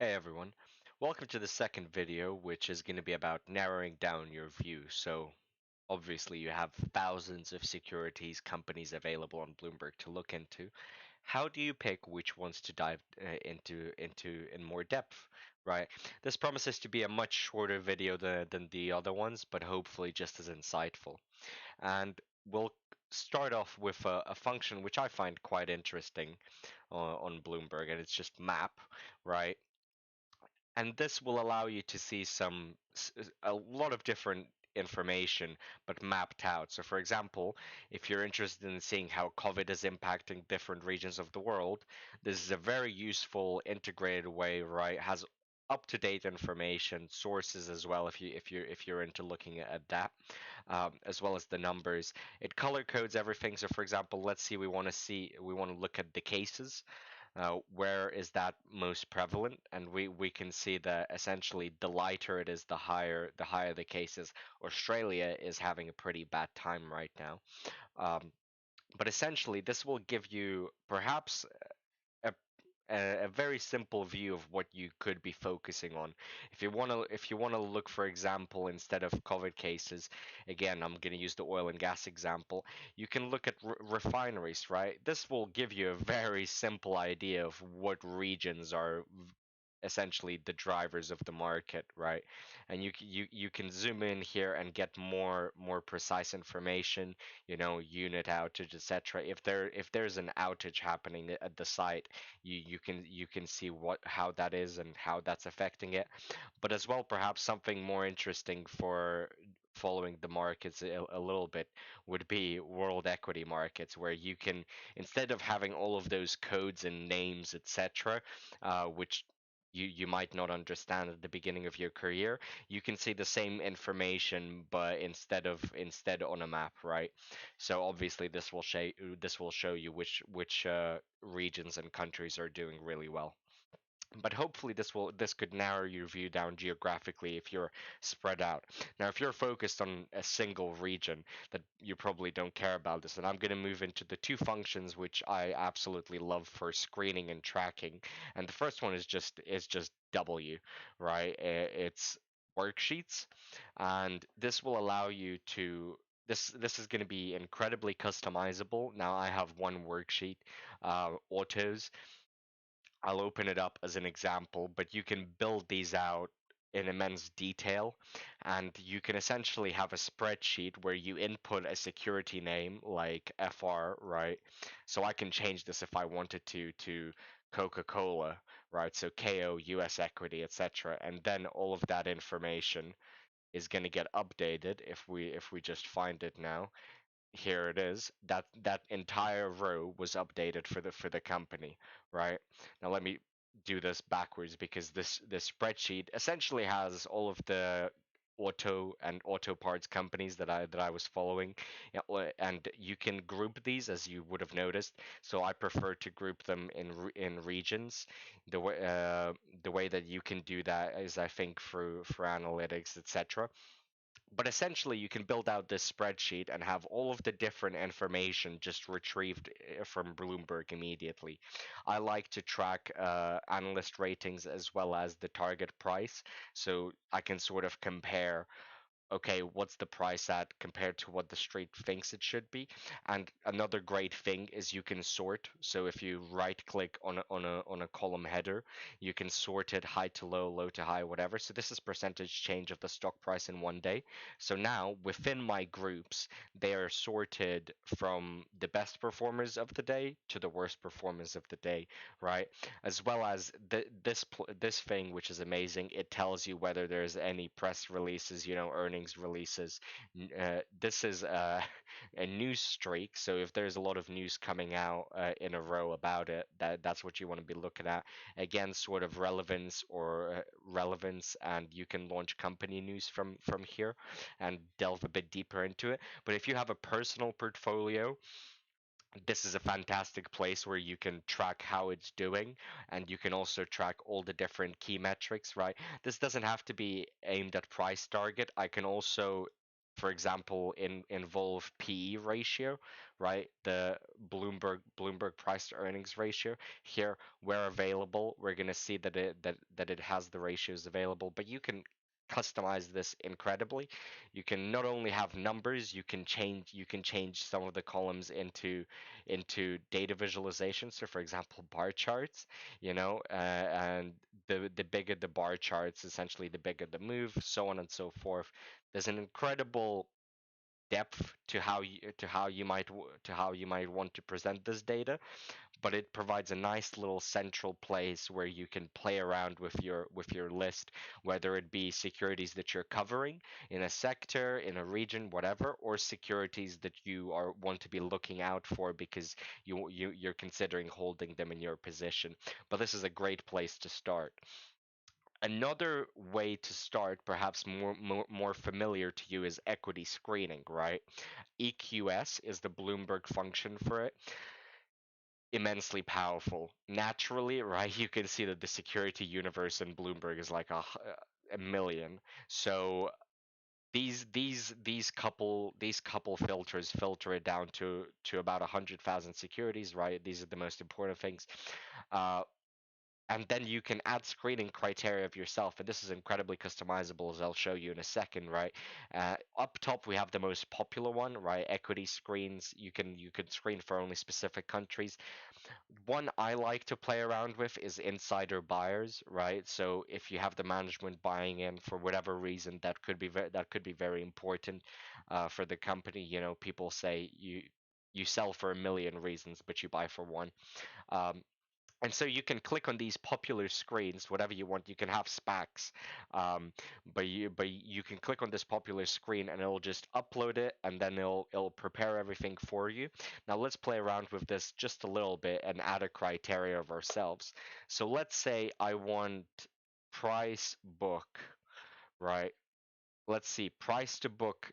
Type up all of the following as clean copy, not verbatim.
Hey everyone, welcome to the second video, which is going to be about narrowing down your view. So, obviously, you have thousands of securities companies available on Bloomberg to look into. How do you pick which ones to dive into in more depth, right? This promises to be a much shorter video than the other ones, but hopefully just as insightful. And we'll start off with a function which I find quite interesting on Bloomberg, and it's just map, right? And this will allow you to see a lot of different information but mapped out. So for example, if you're interested in seeing how COVID is impacting different regions of the world, this is a very useful integrated way, right? It has up-to-date information, sources as well if you're into looking at that, as well as the numbers. It color codes everything. So for example, let's see, we want to look at the cases. Where is that most prevalent? And we can see that essentially the lighter it is, the higher the cases. Australia is having a pretty bad time right now. Um, but essentially, this will give you perhaps a a very simple view of what you could be focusing on. If you want to look, for example, instead of COVID cases, again, I'm going to use the oil and gas example. You can look at refineries, right? This will give you a very simple idea of what regions are essentially the drivers of the market, right? And you can zoom in here and get more precise information, unit outage, etc. If there's an outage happening at the site, you can see how that is and how that's affecting it. But as well, perhaps something more interesting for following the markets a little bit would be world equity markets, where you can, instead of having all of those codes and names, etc., which you might not understand at the beginning of your career, you can see the same information, but instead on a map, right? So obviously this will show you which regions and countries are doing really well. But hopefully this could narrow your view down geographically if you're spread out. Now, if you're focused on a single region, that you probably don't care about this, and I'm going to move into the two functions which I absolutely love for screening and tracking. And the first one is just W, right? It's worksheets, and this will allow you to. This is going to be incredibly customizable. Now I have one worksheet, autos. I'll open it up as an example, but you can build these out in immense detail, and you can essentially have a spreadsheet where you input a security name like FR, right? So I can change this if I wanted to Coca-Cola, right? So KO, US equity, etc. And then all of that information is going to get updated if we just find it now. Here it is. That entire row was updated for the company, right? Now let me do this backwards, because this spreadsheet essentially has all of the auto parts companies that I was following. Yeah, and you can group these, as you would have noticed. So I prefer to group them in regions. The way that you can do that is, I think, through for analytics, etc. But essentially, you can build out this spreadsheet and have all of the different information just retrieved from Bloomberg immediately. I like to track analyst ratings as well as the target price, so I can sort of compare, okay, what's the price at compared to what the street thinks it should be. And another great thing is you can sort. So if you right click on a column header, you can sort it high to low, low to high, whatever. So this is percentage change of the stock price in one day. So now within my groups, they are sorted from the best performers of the day to the worst performers of the day, right? As well as this thing, which is amazing. It tells you whether there's any press releases, earnings releases. This is a news streak, so if there's a lot of news coming out in a row about it, that's what you want to be looking at. Again, sort of relevance, and you can launch company news from here and delve a bit deeper into it. But if you have a personal portfolio, this is a fantastic place where you can track how it's doing, and you can also track all the different key metrics, right? This doesn't have to be aimed at price target. I can also for example, involve PE ratio, right? The Bloomberg price to earnings ratio. Here, where available, we're going to see that it has the ratios available, but you can customize this incredibly. You can not only have numbers, you can change some of the columns into data visualization. So, for example, bar charts, and the bigger the bar charts, essentially the bigger the move, so on and so forth. There's an incredible depth to how you might want to present this data, but it provides a nice little central place where you can play around with your list, whether it be securities that you're covering in a sector, in a region, whatever, or securities that you are want to be looking out for because you're considering holding them in your position. But this is a great place to start. Another way to start, perhaps more familiar to you, is equity screening, right? EQS is the Bloomberg function for it. Immensely powerful. Naturally, right, you can see that the security universe in Bloomberg is like a million. So these couple filters filter it down to about 100,000 securities, right? These are the most important things. Uh, and then you can add screening criteria of yourself, and this is incredibly customizable, as I'll show you in a second, right? Up top we have the most popular one, right? Equity screens. You can screen for only specific countries. One I like to play around with is insider buyers, right? So if you have the management buying in for whatever reason, that could be very important for the company. People say you sell for a million reasons, but you buy for one. Um, and so you can click on these popular screens, whatever you want. You can have SPACs, but you can click on this popular screen and it'll just upload it, and then it'll prepare everything for you. Now let's play around with this just a little bit and add a criteria of ourselves. So let's say I want price book, right? Let's see, price to book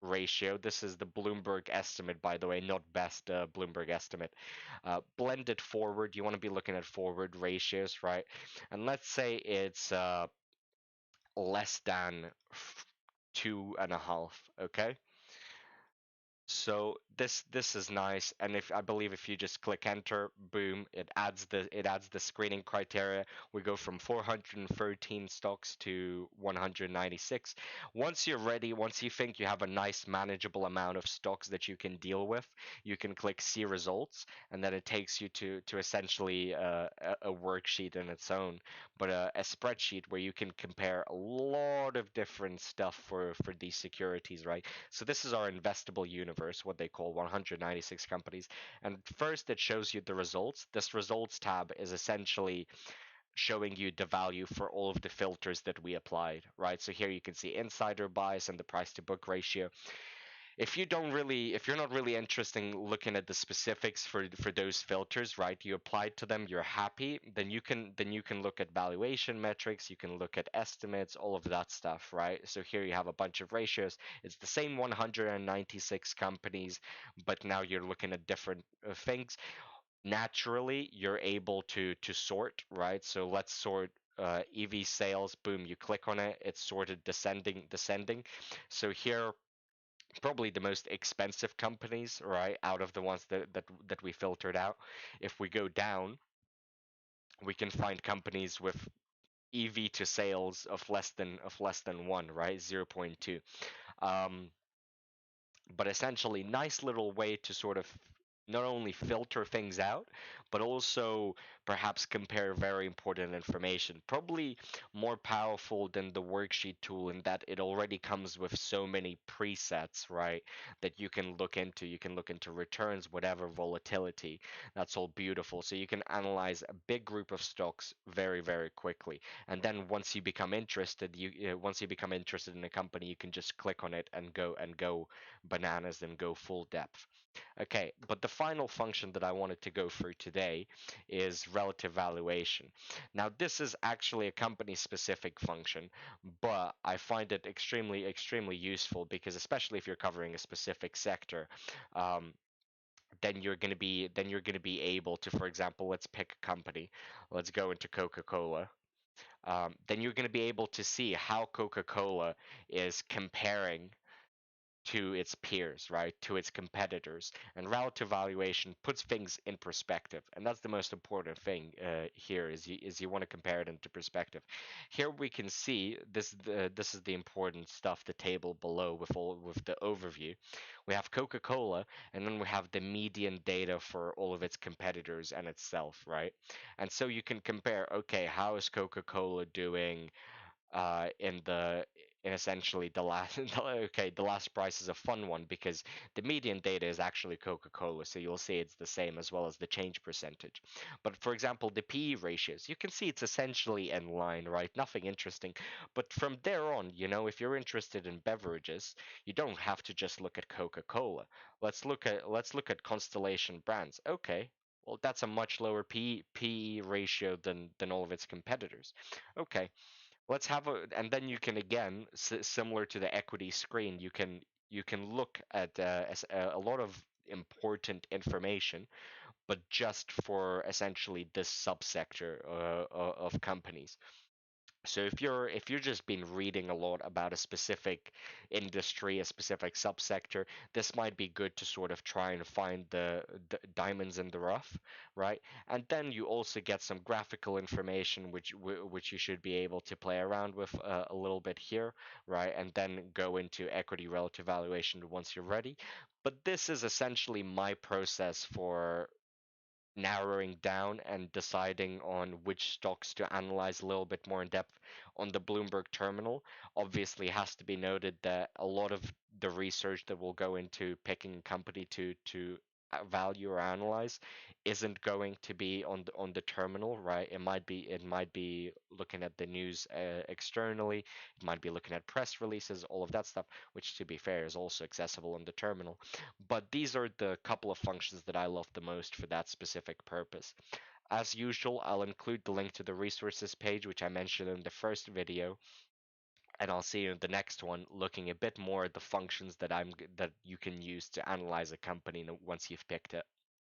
ratio. This is the Bloomberg estimate, by the way, not best Bloomberg estimate. Blended forward, you want to be looking at forward ratios, right? And let's say it's less than 2.5, okay? So this is nice, and if I believe if you just click enter, boom, it adds the screening criteria. We go from 413 stocks to 196. Once you're ready, once you think you have a nice manageable amount of stocks that you can deal with, you can click see results, and then it takes you to essentially a worksheet in its own, but a spreadsheet where you can compare a lot of different stuff for these securities, right? So this is our investable universe, what they call 196 companies. And first it shows you the results. This results tab is essentially showing you the value for all of the filters that we applied, right? So here you can see insider bias and the price to book ratio. If you're not really interested in looking at the specifics for those filters, right? You applied to them, you're happy, then you can look at valuation metrics, you can look at estimates, all of that stuff, right? So here you have a bunch of ratios. It's the same 196 companies, but now you're looking at different things. Naturally, you're able to sort, right? So let's sort EV sales. Boom, you click on it, it's sorted descending. So here probably the most expensive companies, right, out of the ones that we filtered out. If we go down, we can find companies with EV to sales of less than 1, right? 0.2. Um, but essentially, nice little way to sort of not only filter things out, but also perhaps compare very important information. Probably more powerful than the worksheet tool in that it already comes with so many presets, right? That you can look into. You can look into returns, whatever volatility. That's all beautiful. So you can analyze a big group of stocks very, very quickly. And then once you become interested in a company, you can just click on it and go bananas and go full depth. Okay, but the final function that I wanted to go through today is relative valuation. Now, this is actually a company specific function, but I find it extremely, extremely useful because especially if you're covering a specific sector, um, then you're going to be able to, for example, let's pick a company. Let's go into Coca-Cola. Then you're going to be able to see how Coca-Cola is comparing to its peers, right? To its competitors. And relative valuation puts things in perspective. And that's the most important thing here is you want to compare it into perspective. Here we can see this is the important stuff, the table below with the overview. We have Coca-Cola, and then we have the median data for all of its competitors and itself, right? And so you can compare, okay, how is Coca-Cola doing in essentially the last okay, the last price is a fun one because the median data is actually Coca-Cola, so you'll see it's the same as well as the change percentage. But for example, the PE ratios, you can see it's essentially in line, right? Nothing interesting. But from there on, if you're interested in beverages, you don't have to just look at Coca-Cola. Let's look at Constellation Brands. Okay, well, that's a much lower PE ratio than all of its competitors. Okay, let's have and then you can again, similar to the equity screen, you can look at a lot of important information, but just for essentially this subsector of companies. So if you're just been reading a lot about a specific industry, a specific subsector, this might be good to sort of try and find the diamonds in the rough, right? And then you also get some graphical information which you should be able to play around with a little bit here, right? And then go into equity relative valuation once you're ready. But this is essentially my process for narrowing down and deciding on which stocks to analyze a little bit more in depth on the Bloomberg terminal. Obviously, it has to be noted that a lot of the research that will go into picking a company to value or analyze isn't going to be on the terminal, right? It might be looking at the news externally. It might be looking at press releases, all of that stuff, which to be fair is also accessible on the terminal. But these are the couple of functions that I love the most for that specific purpose. As usual, I'll include the link to the resources page, which I mentioned in the first video, and I'll see you in the next one, looking a bit more at the functions that you can use to analyze a company once you've picked it.